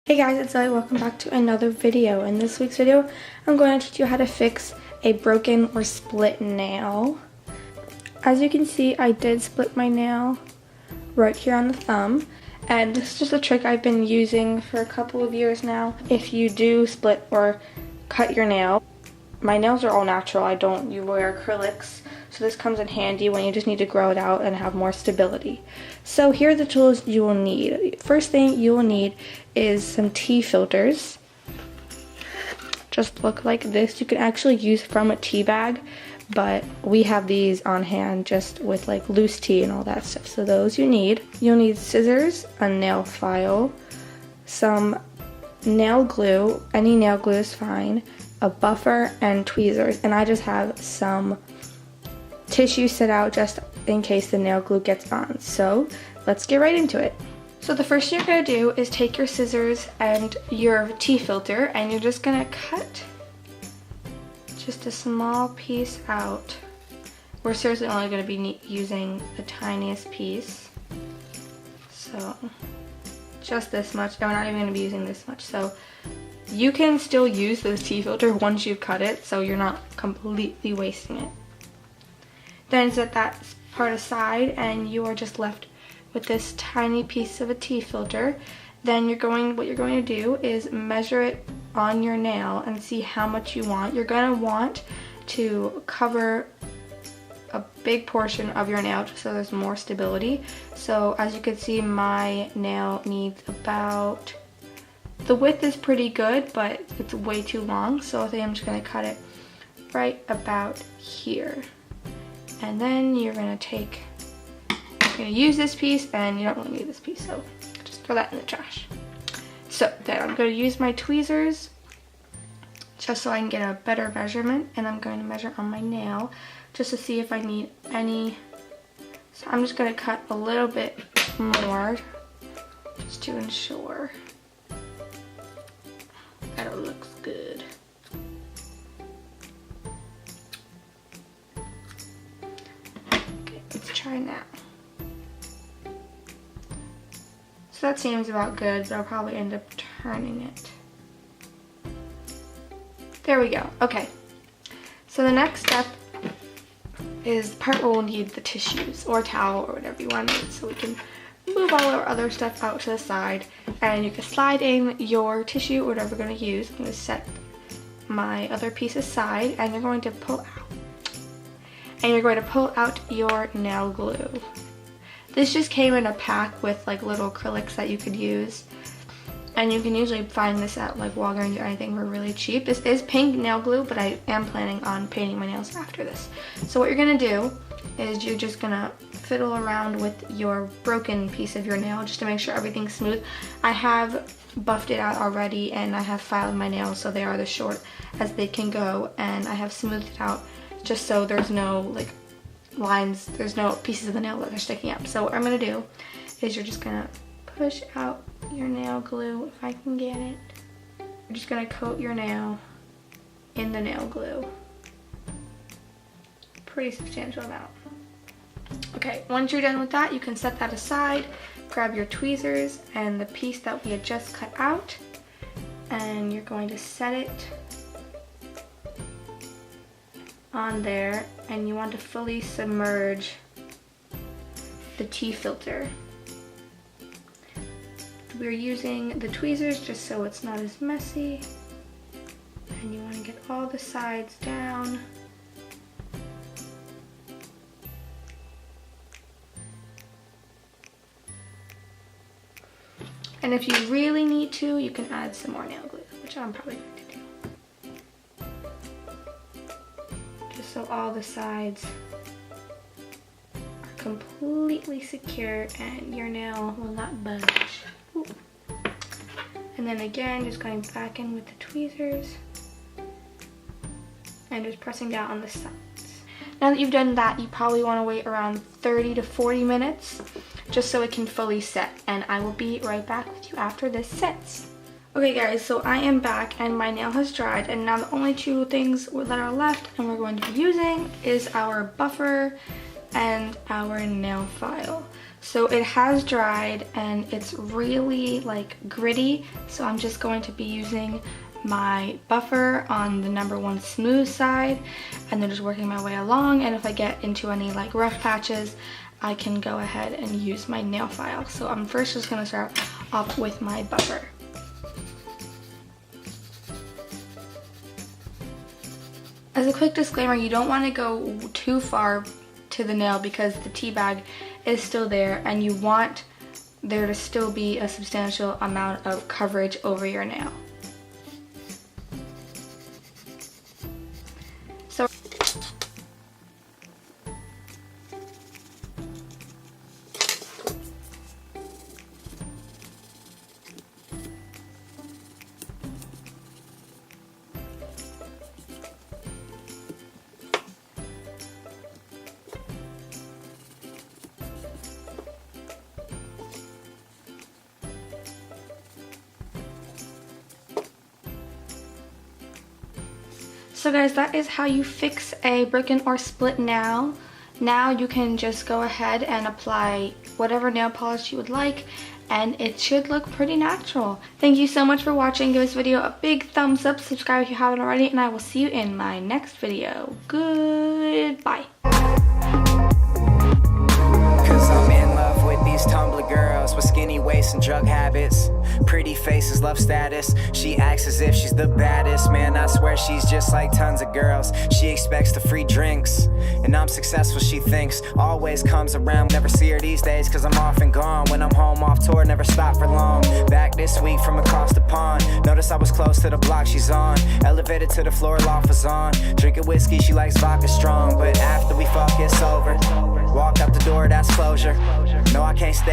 Hey guys, it's Zoe. Welcome back to another video. In this week's video, I'm going to teach you how to fix a broken or split nail. As you can see, I did split my nail right here on the thumb, and this is just a trick I've been using for a couple of years now. If you do split or cut your nail, my nails are all natural. I don't wear acrylics, so this comes in handy when you just need to grow it out and have more stability. So here are the tools you will need. First thing you will need is some tea filters. Just look like this. You can actually use from a tea bag, but we have these on hand just with like loose tea and all that stuff. So those you need. You'll need scissors, a nail file, some nail glue. Any nail glue is fine. A buffer and tweezers, and I just have some tissue set out just in case the nail glue gets on. So let's get right into it. So the first thing you're going to do is take your scissors and your tea filter, and you're just going to cut just a small piece out. We're seriously only going to be using the tiniest piece, so just this much, and we're not even going to be using this much. So you can still use this tea filter once you've cut it, so you're not completely wasting it. Then set that part aside, and you are just left with this tiny piece of a tea filter. Then what you're going to do is measure it on your nail and see how much you want. You're going to want to cover a big portion of your nail just so there's more stability. So as you can see, my nail needs about, the width is pretty good, but it's way too long, so I think I'm just going to cut it right about here. And then you're going to use this piece, and you don't really need this piece, so just throw that in the trash. So then I'm going to use my tweezers just so I can get a better measurement, and I'm going to measure on my nail just to see if I need any. So I'm just going to cut a little bit more just to ensure that it looks good. Okay, let's try now. So that seems about good, but I'll probably end up turning it. There we go. Okay. So the next step is the part where we'll need the tissues or towel or whatever you want to use, so we can move all our other stuff out to the side, and you can slide in your tissue or whatever we're going to use. I'm going to set my other piece aside, and you're going to pull out your nail glue. This just came in a pack with like little acrylics that you could use, and you can usually find this at like Walgreens or anything for really cheap. This is pink nail glue, but I am planning on painting my nails after this. So what you're going to do is you're just going to fiddle around with your broken piece of your nail just to make sure everything's smooth. I have buffed it out already, and I have filed my nails so they are as short as they can go, and I have smoothed it out just so there's no like lines, there's no pieces of the nail that are sticking up. So what I'm going to do is you're just going to push out your nail glue, if I can get it. You're just going to coat your nail in the nail glue. Pretty substantial amount. Okay, once you're done with that, you can set that aside, grab your tweezers and the piece that we had just cut out, and you're going to set it on there, and you want to fully submerge the tea filter. We're using the tweezers just so it's not as messy, and you want to get all the sides down. And if you really need to, you can add some more nail glue, which I'm probably going to do. Just so all the sides are completely secure and your nail will not budge. Ooh. And then again, just going back in with the tweezers and just pressing down on the sides. Now that you've done that, you probably want to wait around 30 to 40 minutes just so it can fully set, and I will be right back with you after this sets. Okay guys, so I am back and my nail has dried, and now the only two things that are left and we're going to be using is our buffer and our nail file. So it has dried and it's really like gritty, so I'm just going to be using my buffer on the #1 smooth side and then just working my way along, and if I get into any like rough patches I can go ahead and use my nail file. So I'm first just going to start off with my buffer. As a quick disclaimer, you don't want to go too far to the nail because the tea bag is still there and you want there to still be a substantial amount of coverage over your nail. So So guys, that is how you fix a broken or split nail. Now you can just go ahead and apply whatever nail polish you would like and it should look pretty natural. Thank you so much for watching. Give this video a big thumbs up, subscribe if you haven't already, and I will see you in my next video. Goodbye. I'm in love with these Tumblr girls with skinny waists and drug habits, pretty faces, love status. She acts as if she's the baddest. Man, I swear she's just like tons of girls. She expects the free drinks and I'm successful, she thinks. Always comes around, never see her these days cause I'm off and gone. When I'm home off tour, never stop for long. Back this week from across the pond, notice I was close to the block she's on. Elevated to the floor, loft was on. Drinking whiskey, she likes vodka strong, but after we fuck it's over. Walk out the door, that's closure. No, I can't stay